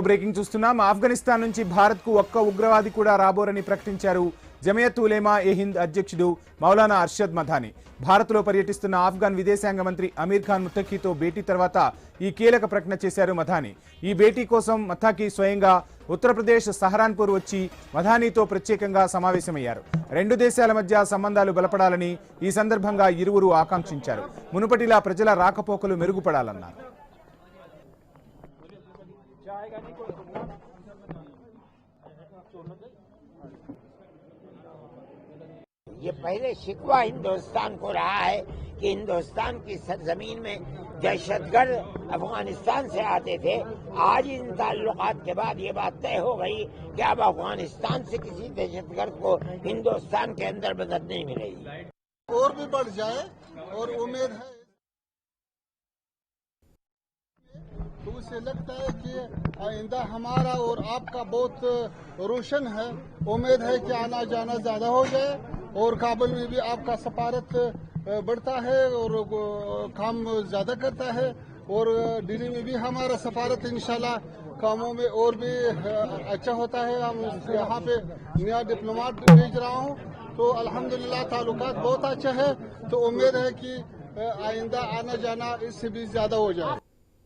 Breaking చూస్తున్నాం. ఆఫ్ఘనిస్తాన్ నుంచి భారత్ కు ఒక్క ఉగ్రవాది కూడా రాబోరని ప్రకటించారు జమియత్ ఉలేమా ఏ హింద్ అధ్యక్షుడు మౌలానా అర్షద్ మధాని. భారత్ లో పర్యటిస్తున్న ఆఫ్ఘన్ విదేశాంగ మంత్రి అమీర్ ఖాన్ ముత్తఖీతో భేటీ తర్వాత ఈ కీలక ప్రకటన చేశారు మధాని. ఈ భేటీ కోసం ముత్తఖీ స్వయంగా ఉత్తరప్రదేశ్ సహరాన్పూర్ వచ్చి మధానీతో ప్రత్యేకంగా సమావేశమయ్యారు. రెండు దేశాల మధ్య సంబంధాలు బలపడాలని ఈ సందర్భంగా ఇరువురు ఆకాంక్షించారు. మునుపటిలా ప్రజల రాకపోకలు మెరుగుపడాలన్నారు. ये पहले शिकवा हिंदुस्तान को रहा है कि हिंदुस्तान की सरजमीन में दहशतगर्द अफगानिस्तान से आते थे। आज इन ताल्लुकात के बाद ये बात तय हो गई कि अब अफगानिस्तान से किसी दहशतगर्द को हिंदुस्तान के अंदर मदद नहीं मिलेगी और भी बढ़ जाए और उम्मीद है तो उसे लगता है कि आइंदा हमारा और आपका बहुत रोशन है। उम्मीद है कि आना जाना ज्यादा हो जाए और काबुल में भी आपका सफारत बढ़ता है और काम ज्यादा करता है और दिल्ली में भी हमारा सफारत इंशाल्लाह कामों में और भी अच्छा होता है। हम यहाँ पे नया डिप्लोमेट भेज रहा हूँ तो अल्हम्दुलिल्लाह ताल्लुकात बहुत अच्छा है। तो उम्मीद है कि आइंदा आना जाना इससे भी ज्यादा हो जाए।